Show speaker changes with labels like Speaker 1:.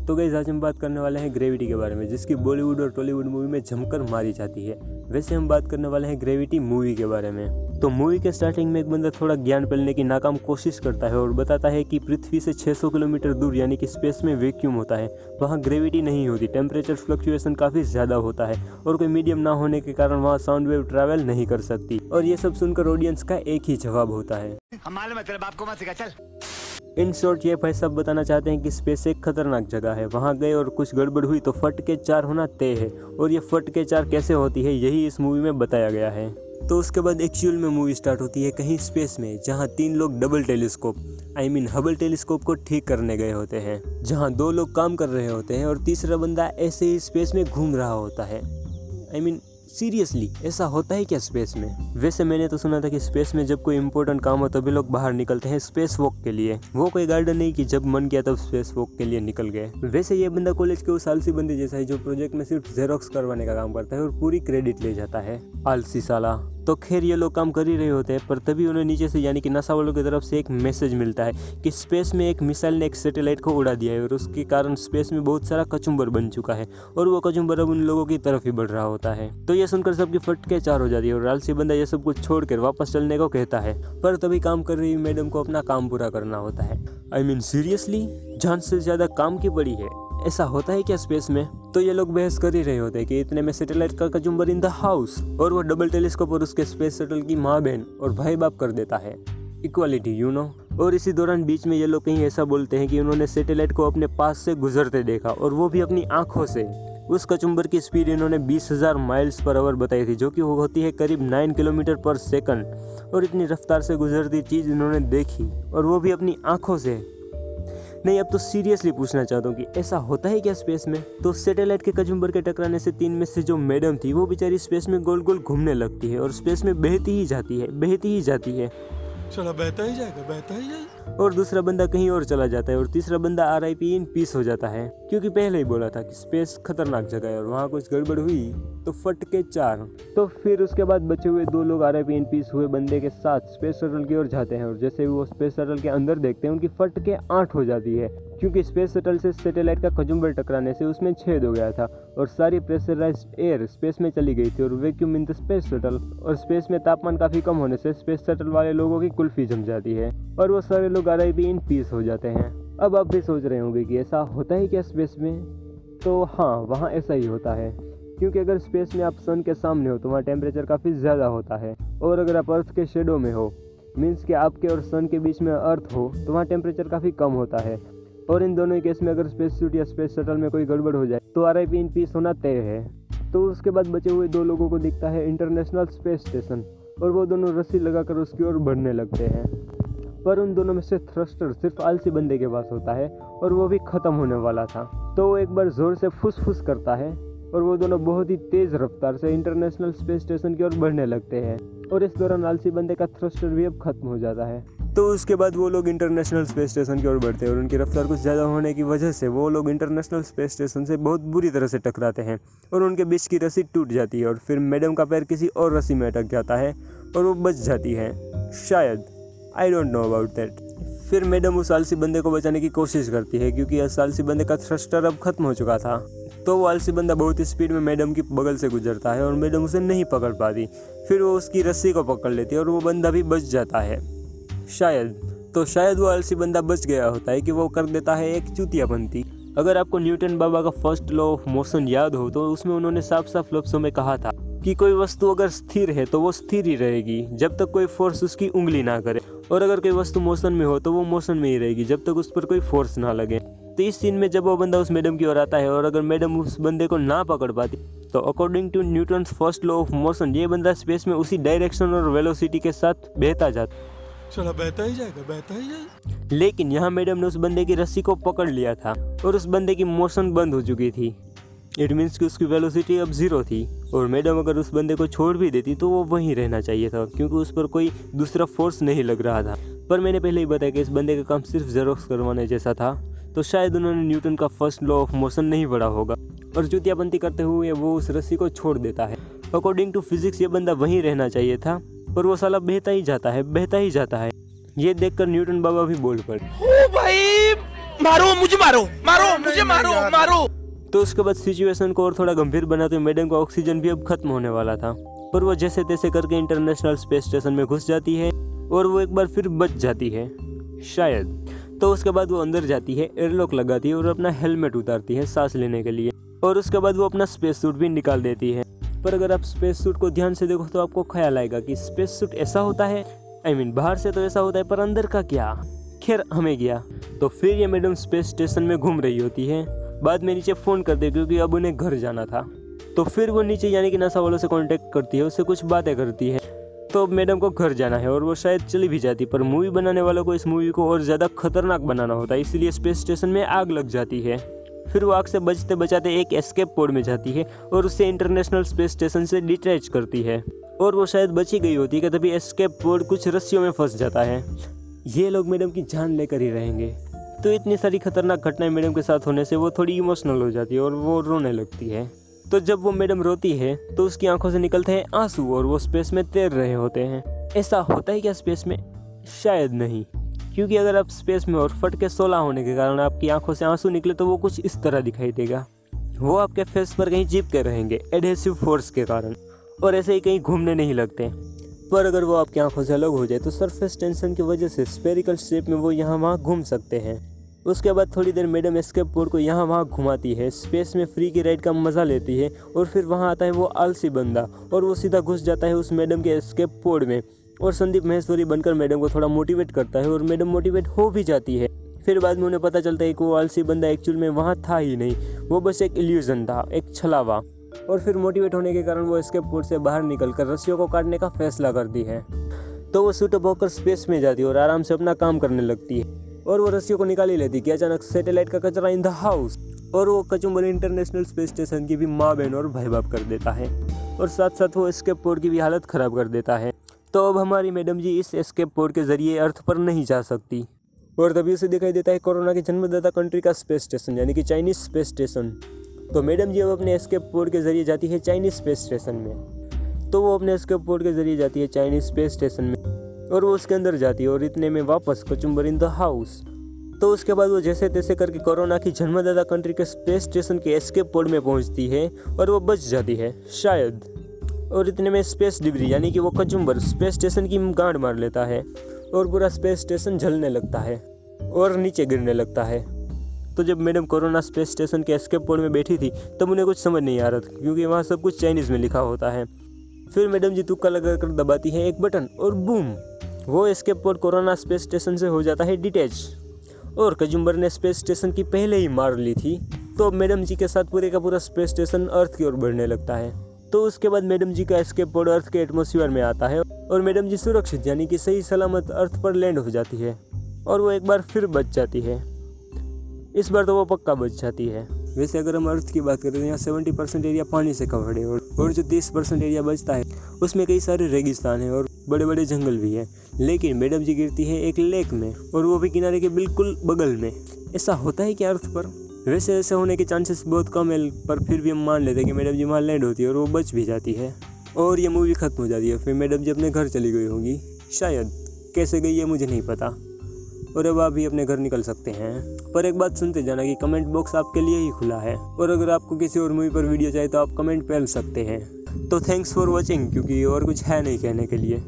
Speaker 1: तो गाइस आज हम बात करने वाले हैं ग्रेविटी के बारे में, जिसकी बॉलीवुड और टॉलीवुड मूवी में जमकर मारी जाती है। वैसे हम बात करने वाले हैं ग्रेविटी मूवी के बारे में। तो मूवी के स्टार्टिंग में एक बंदा थोड़ा ज्ञान फैलाने की नाकाम कोशिश करता है और बताता है कि पृथ्वी से 600 किलोमीटर दूर यानी कि स्पेस में वैक्यूम होता है, वहाँ ग्रेविटी नहीं होती, टेम्परेचर फ्लक्चुएशन काफ़ी ज़्यादा होता है और कोई मीडियम ना होने के कारण वहाँ साउंड वेव ट्रैवल नहीं कर सकती। और ये सब सुनकर ऑडियंस का एक ही जवाब होता है, इन शॉर्ट ये भाई साहब बताना चाहते हैं कि स्पेस एक खतरनाक जगह है, वहाँ गए और कुछ गड़बड़ हुई तो फट के 4 होना तय है। और ये फट के 4 कैसे होती है यही इस मूवी में बताया गया है। तो उसके बाद एक्चुअल में मूवी स्टार्ट होती है कहीं स्पेस में, जहाँ 3 लोग डबल टेलीस्कोप हबल टेलीस्कोप को ठीक करने गए होते हैं, जहाँ 2 लोग काम कर रहे होते हैं और तीसरा बंदा ऐसे ही स्पेस में घूम रहा होता है। सीरियसली ऐसा होता है क्या स्पेस में? वैसे मैंने तो सुना था कि स्पेस में जब कोई इंपॉर्टेंट काम हो तभी लोग बाहर निकलते हैं स्पेस वॉक के लिए। वो कोई गार्डन नहीं कि जब मन किया तब स्पेस वॉक के लिए निकल गए। वैसे ये बंदा कॉलेज के उस आलसी बंदे जैसा है जो प्रोजेक्ट में सिर्फ जेरोक्स करवाने का काम करता है और पूरी क्रेडिट ले जाता है। आलसी साला। तो खैर ये लोग काम कर ही रहे होते हैं, पर तभी उन्हें नीचे से यानी कि नासा वालों की तरफ से एक मैसेज मिलता है कि स्पेस में एक मिसाइल ने एक सैटेलाइट को उड़ा दिया है और उसके कारण स्पेस में बहुत सारा कचुम्बर बन चुका है और वो कचुम्बर अब उन लोगों की तरफ ही बढ़ रहा होता है। तो ये सुनकर सबकी फटके 4 हो जाती है और आलसी बंदा ये सब कुछ छोड़कर वापस चलने को कहता है, पर तभी काम कर रही मैडम को अपना काम पूरा करना होता है। सीरियसली जान से ज्यादा काम की पड़ी है, ऐसा होता है क्या स्पेस में? तो ये लोग बहस कर ही रहे होते हैं कि इतने में सैटेलाइट का कचुम्बर इन द हाउस और वो डबल टेलीस्कोप और उसके स्पेस शटल की माँ बहन और भाई बाप कर देता है। Equality you know. और इसी दौरान बीच में ये लोग कहीं ऐसा बोलते हैं कि उन्होंने सैटेलाइट को अपने पास से गुजरते देखा और वो भी अपनी आंखों से। उस कचुम्बर की स्पीड इन्होंने 20,000 माइल्स पर आवर बताई थी, जो कि होती है करीब 9 किलोमीटर पर सेकंड। और इतनी रफ्तार से गुजरती चीज़ इन्होंने देखी और वो भी अपनी आंखों से। नहीं, अब तो सीरियसली पूछना चाहता हूँ कि ऐसा होता है क्या स्पेस में? तो सैटेलाइट के कचुम्बर के टकराने से 3 में से जो मैडम थी वो बेचारी स्पेस में गोल गोल घूमने लगती है और स्पेस में बहती ही जाती है।
Speaker 2: चला बहता ही जाएगा।
Speaker 1: और दूसरा बंदा कहीं और चला जाता है और तीसरा बंदा RIP इन पीस हो जाता है, क्योंकि पहले ही बोला था कि स्पेस खतरनाक जगह है और वहाँ कुछ गड़बड़ हुई तो फट के 4। तो फिर उसके बाद बचे हुए 2 लोग RIP इन पीस हुए बंदे के साथ स्पेस शटल की ओर जाते हैं और जैसे ही वो स्पेस शटल के अंदर देखते हैं उनकी फट के 8 हो जाती है, क्योंकि स्पेस शटल से सैटेलाइट का कचुम्बर टकराने से उसमें छेद हो गया था और सारी प्रेशराइज्ड एयर स्पेस में चली गई थी और vacuum in the space shuttle. और स्पेस में तापमान काफी कम होने से स्पेस शटल वाले लोगों की कुल्फी जम जाती है और वो सारे लोग RIP इन पीस हो जाते हैं। अब आप भी सोच रहे होंगे कि ऐसा होता है क्या स्पेस में? तो हाँ, वहाँ ऐसा ही होता है, क्योंकि अगर स्पेस में आप सन के सामने हो तो वहाँ टेम्परेचर काफ़ी ज़्यादा होता है और अगर आप अर्थ के शेडो में हो, मीन्स कि आपके और सन के बीच में अर्थ हो, तो वहाँ टेम्परेचर काफ़ी कम होता है। और इन दोनों केस में अगर स्पेस सूट या स्पेस शटल में कोई गड़बड़ हो जाए तो RIP इन पीस होना तय है। तो उसके बाद बचे हुए 2 लोगों को दिखता है इंटरनेशनल स्पेस स्टेशन और वो दोनों रस्सी लगाकर उसकी ओर बढ़ने लगते हैं, पर उन दोनों में से थ्रस्टर सिर्फ आलसी बंदे के पास होता है और वो भी ख़त्म होने वाला था। तो वो एक बार ज़ोर से फुस करता है और वो दोनों बहुत ही तेज़ रफ्तार से इंटरनेशनल स्पेस स्टेशन की ओर बढ़ने लगते हैं और इस दौरान आलसी बंदे का थ्रस्टर भी अब खत्म हो जाता है। तो उसके बाद वो लोग इंटरनेशनल स्पेस स्टेशन की ओर बढ़ते हैं और उनकी रफ्तार कुछ ज़्यादा होने की वजह से वो लोग इंटरनेशनल स्पेस स्टेशन से बहुत बुरी तरह से टकराते हैं और उनके बीच की रस्सी टूट जाती है और फिर मैडम का पैर किसी और रस्सी में अटक जाता है और वो बच जाती है, शायद। I don't know about that. फिर मैडम उस आलसी बंदे को बचाने की कोशिश करती है, क्योंकि उस आलसी बंदे का थ्रस्टर अब खत्म हो चुका था। तो वो आलसी बंदा बहुत ही स्पीड में मैडम की बगल से गुजरता है और मैडम उसे नहीं पकड़ पाती। फिर वो उसकी रस्सी को पकड़ लेती है और वो बंदा भी बच जाता है, शायद। तो शायद वो आलसी बंदा बच गया होता है कि वो कर देता है एक चूतियापंती। अगर आपको न्यूटन बाबा का फर्स्ट लॉ ऑफ मोशन याद हो तो उसमें उन्होंने साफ साफ लफ्जों में कहा था कि कोई वस्तु अगर स्थिर है तो वो स्थिर ही रहेगी जब तक कोई फोर्स उसकी उंगली ना करे, और अगर कोई वस्तु मोशन में हो तो वो मोशन में ही रहेगी जब तक उस पर कोई फोर्स ना लगे। तो इस सीन में जब वो बंदा उस मैडम की ओर आता है और अगर मैडम उस बंदे को ना पकड़ पाती तो according to Newton's first law of motion ये बंदा स्पेस में उसी डायरेक्शन और वेलोसिटी के साथ बहता जाता।
Speaker 2: चला बहता ही जाएगा।
Speaker 1: लेकिन यहाँ मैडम ने उस बंदे की रस्सी को पकड़ लिया था और उस बंदे की मोशन बंद हो चुकी थी। इट मीन्स कि उसकी वेलोसिटी अब 0 थी और मैडम अगर उस बंदे को छोड़ भी देती तो वो वहीं रहना चाहिए था, क्योंकि उस पर कोई दूसरा फोर्स नहीं लग रहा था। पर मैंने पहले ही बताया कि इस बंदे का काम सिर्फ जेरोक्स करवाने जैसा था, तो शायद उन्होंने न्यूटन का फर्स्ट लॉ ऑफ मोशन नहीं पढ़ा होगा और चूतियापंती करते हुए वो उस रस्सी को छोड़ देता है। अकॉर्डिंग टू फिजिक्स ये बंदा वहीं रहना चाहिए था, पर वो साला बहता ही जाता है। ये देखकर न्यूटन बाबा भी बोल पड़े,
Speaker 2: ओ भाई
Speaker 3: मारो मुझे, मारो।
Speaker 1: तो उसके बाद सिचुएशन को और थोड़ा गंभीर बनाते मैडम का ऑक्सीजन भी अब खत्म होने वाला था, पर वो जैसे तैसे करके इंटरनेशनल स्पेस स्टेशन में घुस जाती है और वो एक बार फिर बच जाती है शायद। तो उसके बाद वो अंदर जाती है, एयरलॉक लगाती है और अपना हेलमेट उतारती है सांस लेने के लिए, और उसके बाद वो अपना स्पेस सूट भी निकाल देती है। पर अगर आप स्पेस सूट को ध्यान से देखो तो आपको ख्याल आएगा कि स्पेस सूट ऐसा होता है, बाहर से तो ऐसा होता है पर अंदर का क्या, खैर हमें गया। तो फिर ये मैडम स्पेस स्टेशन में घूम रही होती है, बाद में नीचे फ़ोन करते क्योंकि अब उन्हें घर जाना था। तो फिर वो नीचे यानी कि नासा वालों से कांटेक्ट करती है, उससे कुछ बातें करती है। तो मैडम को घर जाना है और वो शायद चली भी जाती, पर मूवी बनाने वालों को इस मूवी को और ज़्यादा खतरनाक बनाना होता है, इसलिए स्पेस स्टेशन में आग लग जाती है। फिर वो आग से बचते बचाते एक एस्केप पोड में जाती है और उससे इंटरनेशनल स्पेस स्टेशन से डिटैच करती है, और वो शायद बची गई होती है कि तभी एस्केप पोड कुछ रस्सियों में फंस जाता है। ये लोग मैडम की जान लेकर ही रहेंगे। तो इतनी सारी खतरनाक घटनाएं मैडम के साथ होने से वो थोड़ी इमोशनल हो जाती है और वो रोने लगती है। तो जब वो मैडम रोती है तो उसकी आंखों से निकलते हैं आंसू और वो स्पेस में तैर रहे होते हैं। ऐसा होता है क्या स्पेस में? शायद नहीं, क्योंकि अगर आप स्पेस में और फट के 16 होने के कारण आपकी आंखों से आंसू निकले तो वो कुछ इस तरह दिखाई देगा। वो आपके फेस पर कहीं चिपके रहेंगे एडहेसिव फोर्स के कारण, और ऐसे ही कहीं घूमने नहीं लगते। पर अगर वो आपकी आंखों से अलग हो जाए तो सरफेस टेंशन की वजह से स्फेरिकल शेप में वो यहाँ वहाँ घूम सकते हैं। उसके बाद थोड़ी देर मैडम एस्केप पोड को यहाँ वहाँ घुमाती है, स्पेस में फ्री की राइड का मज़ा लेती है, और फिर वहाँ आता है वो आलसी बंदा और वो सीधा घुस जाता है उस मैडम के एस्केप पोड में, और संदीप महेश्वरी बनकर मैडम को थोड़ा मोटिवेट करता है और मैडम मोटिवेट हो भी जाती है। फिर बाद में उन्हें पता चलता है कि वो आलसी बंदा एक्चुअल में वहाँ था ही नहीं, वो बस एक इल्यूजन था, एक छलावा। और फिर मोटिवेट होने के कारण वो एस्केप पोड से बाहर निकलकर रस्सियों को काटने का फैसला करती है। तो वो सूट अप होकर स्पेस में जाती है और आराम से अपना काम करने लगती है, और वो रस्सियों को निकाल ही लेती कि अचानक सैटेलाइट का कचरा इन द हाउस, और वो कचुम्बर इंटरनेशनल स्पेस स्टेशन की भी माँ बहन और भाई बाप कर देता है, और साथ साथ वो एस्केप पोड की भी हालत ख़राब कर देता है। तो अब हमारी मैडम जी इस एस्केप पोड के जरिए अर्थ पर नहीं जा सकती, और तभी उसे दिखाई देता है कोरोना के जन्मदाता कंट्री का स्पेस स्टेशन यानी कि चाइनीज स्पेस स्टेशन। तो मैडम जी अब अपने एस्केप पोड के जरिए जाती है चाइनीज स्पेस स्टेशन में। तो वो अपने एस्केप पोड के जरिए जाती है चाइनीज स्पेस स्टेशन में, और वो उसके अंदर जाती है और इतने में वापस कचुम्बर इन द हाउस। तो उसके बाद वो जैसे तैसे करके कोरोना की जन्मदाता कंट्री के स्पेस स्टेशन के एस्केप पोड में पहुंचती है और वो बच जाती है शायद। और इतने में स्पेस डिब्री यानी कि वो कचुम्बर स्पेस स्टेशन की गांड मार लेता है और पूरा स्पेस स्टेशन जलने लगता है और नीचे गिरने लगता है। तो जब मैडम कोरोना स्पेस स्टेशन के एस्केप पोड में बैठी थी तब उन्हें कुछ समझ नहीं आ रहा था, क्योंकि वहाँ सब कुछ चाइनीज़ में लिखा होता है। फिर मैडम जी तुक्का लगा कर दबाती है एक बटन और बूम, वो एस्केप पोड कोरोना स्पेस स्टेशन से हो जाता है डिटैच। और कचुम्बर ने स्पेस स्टेशन की पहले ही मार ली थी, तो अब मैडम जी के साथ पूरे का पूरा स्पेस स्टेशन अर्थ की ओर बढ़ने लगता है। तो उसके बाद मैडम जी का एस्केप पोड अर्थ के एटमॉस्फेयर में आता है और मैडम जी सुरक्षित यानी कि सही सलामत अर्थ पर लैंड हो जाती है, और वो एक बार फिर बच जाती है। इस बार तो वो पक्का बच जाती है। वैसे अगर हम अर्थ की बात करें तो यहाँ 70% एरिया पानी से कवर्ड है, और जो 30% एरिया बचता है उसमें कई सारे रेगिस्तान है और बड़े बड़े जंगल भी है। लेकिन मैडम जी गिरती है एक लेक में, और वो भी किनारे के बिल्कुल बगल में। ऐसा होता है क्या अर्थ पर? वैसे ऐसे होने के चांसेस बहुत कम है, पर फिर भी हम मान लेते हैं कि मैडम जी वहाँ लैंड होती है और वो बच भी जाती है, और ये मूवी ख़त्म हो जाती है। फिर मैडम जी अपने घर चली गई होंगी शायद, कैसे गई है मुझे नहीं पता, और अब आप भी अपने घर निकल सकते हैं। पर एक बात सुनते जाना कि कमेंट बॉक्स आपके लिए ही खुला है, और अगर आपको किसी और मूवी पर वीडियो चाहिए तो आप कमेंट कर सकते हैं। तो थैंक्स फॉर वॉचिंग, क्योंकि और कुछ है नहीं कहने के लिए।